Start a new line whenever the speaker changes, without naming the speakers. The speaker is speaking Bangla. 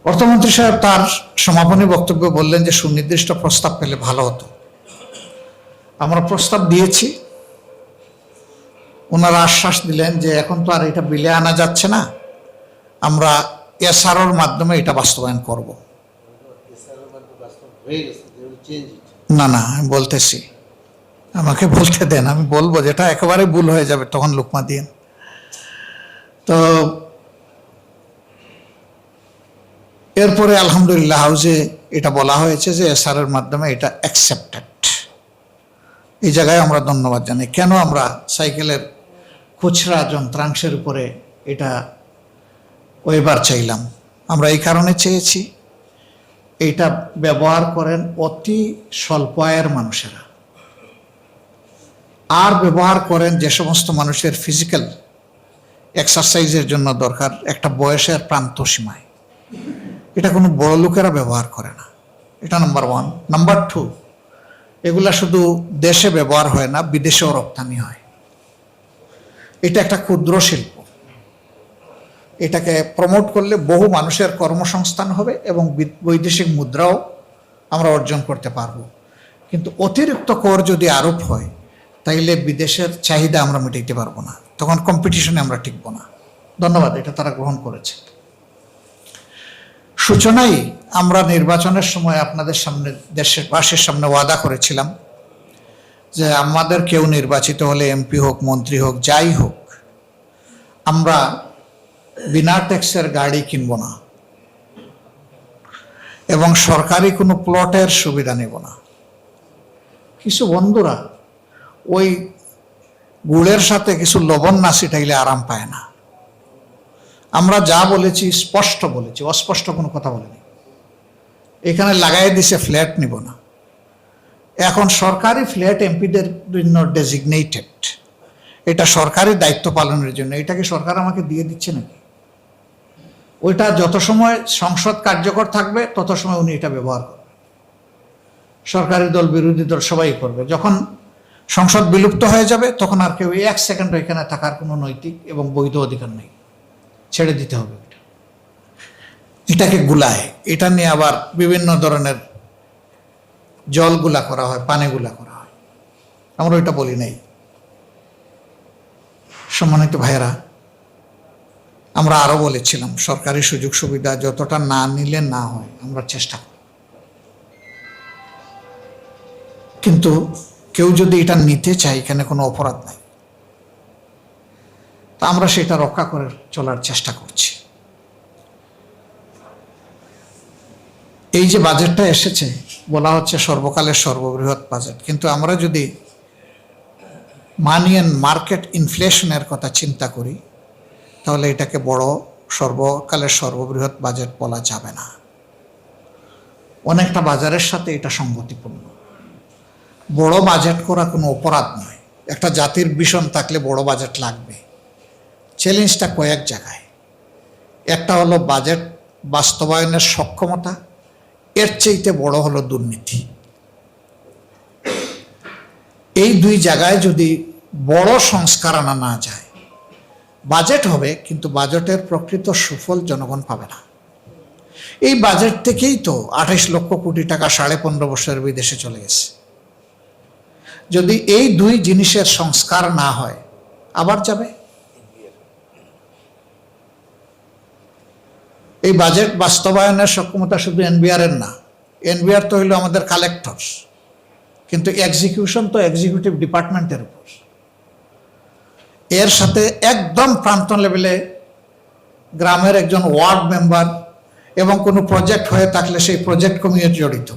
অর্থমন্ত্রী সাহেব তার সমাপনী বক্তব্যে বললেন যে সুনির্দিষ্ট প্রস্তাব পেলে ভালো হতো। আমরা প্রস্তাব দিয়েছি, ওনারা আশ্বাস দিলেন যে এখন তো আর এটা বিলে আনা যাচ্ছে না, আমরা এসআরওর মাধ্যমে এটা বাস্তবায়ন করব। না না, আমি বলতেছি, আমাকে বলতে দেন, আমি বলবো, যেটা একেবারে ভুল হয়ে যাবে তখন লুকমা দিন। তো এরপরে আলহামদুলিল্লাহ হাউসে এটা বলা হয়েছে যে এসআরের মাধ্যমে এটা অ্যাকসেপ্টেড। এই জায়গায় আমরা ধন্যবাদ জানাই। কেন আমরা সাইকেলের খুচরা যন্ত্রাংশের উপরে এটা ওয়েবার চাইলাম? আমরা এই কারণে চেয়েছি, এইটা ব্যবহার করেন অতি স্বল্প আয়ের মানুষেরা, আর ব্যবহার করেন যে সমস্ত মানুষের ফিজিক্যাল এক্সারসাইজের জন্য দরকার একটা বয়সের প্রান্ত সীমায়। এটা কোনো বড় লোকেরা ব্যবহার করে না, এটা নাম্বার ওয়ান। নাম্বার টু, এগুলা শুধু দেশে ব্যবহার হয় না, বিদেশেও রপ্তানি হয়। এটা একটা ক্ষুদ্র শিল্প, এটাকে প্রমোট করলে বহু মানুষের কর্মসংস্থান হবে এবং বৈদেশিক মুদ্রাও আমরা অর্জন করতে পারবো। কিন্তু অতিরিক্ত কর যদি আরোপ হয় তাইলে বিদেশের চাহিদা আমরা মেটাইতে পারবো না, তখন কম্পিটিশনে আমরা টিকবো না। ধন্যবাদ, এটা তারা গ্রহণ করেছে। সূচনায় আমরা নির্বাচনের সময় আপনাদের সামনে, দেশবাসীর সামনে ওয়াদা করেছিলাম যে আমাদের কেউ নির্বাচিত হলে, এমপি হোক, মন্ত্রী হোক, যাই হোক, আমরা বিনা ট্যাক্সের গাড়ি কিনব না এবং সরকারি কোনো প্লটের সুবিধা নেব না। কিছু বন্ধুরা ওই গুড়ের সাথে কিছু লবণ না ছিটাইলে আরাম পায় না। আমরা যা বলেছি স্পষ্ট বলেছি, অস্পষ্ট কোনো কথা বলিনি। এখানে লাগাই দিছে ফ্ল্যাট নিব না। এখন সরকারি ফ্ল্যাট এমপিদের জন্য ডেজিগনেটেড, এটা সরকারি দায়িত্ব পালনের জন্য। এটা কি সরকার আমাকে দিয়ে দিচ্ছে নাকি? ওইটা যত সময় সংসদ কার্যকর থাকবে তত সময় উনি এটা ব্যবহার করবেন। সরকারি দল, বিরোধী দল সবাই করবে। যখন সংসদ বিলুপ্ত হয়ে যাবে তখন আর কেউ এক সেকেন্ড এখানে থাকার কোনো নৈতিক এবং বৈধ অধিকার নেই, ছেড়ে দিতে হবে। এটাকে গুলায়, এটা নিয়ে আবার বিভিন্ন ধরনের জল গুলা করা হয়, পানি গুলা করা হয়। আমরা ওইটা বলি নাই। সম্মানিত ভাইয়েরা, আমরা আরো বলেছিলাম সরকারি সুযোগ সুবিধা যতটা না নিলে না হয় আমরা চেষ্টা করি, কিন্তু কেউ যদি এটা নিতে চায় এখানে কোনো অপরাধ নাই, তা আমরা সেটা রক্ষা করে চলার চেষ্টা করছি। এই যে বাজেটটা এসেছে, বলা হচ্ছে সর্বকালের সর্ববৃহৎ বাজেট, কিন্তু আমরা যদি মানি অ্যান্ড মার্কেট ইনফ্লেশনের কথা চিন্তা করি তাহলে এটাকে বড় সর্বকালের সর্ববৃহৎ বাজেট বলা যাবে না। অনেকটা বাজারের সাথে এটা সঙ্গতিপূর্ণ। বড় বাজেট করা কোনো অপরাধ নয়। একটা জাতির ভিশন থাকলে বড় বাজেট লাগবে। চ্যালেঞ্জটা কয়েক জায়গায়। একটা হলো বাজেট বাস্তবায়নের সক্ষমতা, এর চাইতে বড় হলো দুর্নীতি। এই দুই জায়গায় যদি বড় সংস্কার আনা না যায়, বাজেট হবে কিন্তু বাজেটের প্রকৃত সুফল জনগণ পাবে না। এই বাজেট থেকেই তো 28 লক্ষ কোটি টাকা 15.5 বছরের বিদেশে চলে গেছে। যদি এই দুই জিনিসের সংস্কার না হয় আবার যাবে। এই বাজেট বাস্তবায়নের সক্ষমতা শুধু এনবিআর এর না, এনবিআর তো হইল আমাদের কালেক্টরস, কিন্তু এক্সিকিউশন তো এক্সিকিউটিভ ডিপার্টমেন্টের উপর। এর সাথে একদম প্রান্ত লেভেলে গ্রামের একজন ওয়ার্ড মেম্বার এবং কোনো প্রজেক্ট হয়ে থাকলে সেই প্রজেক্ট কমিটি জড়িত।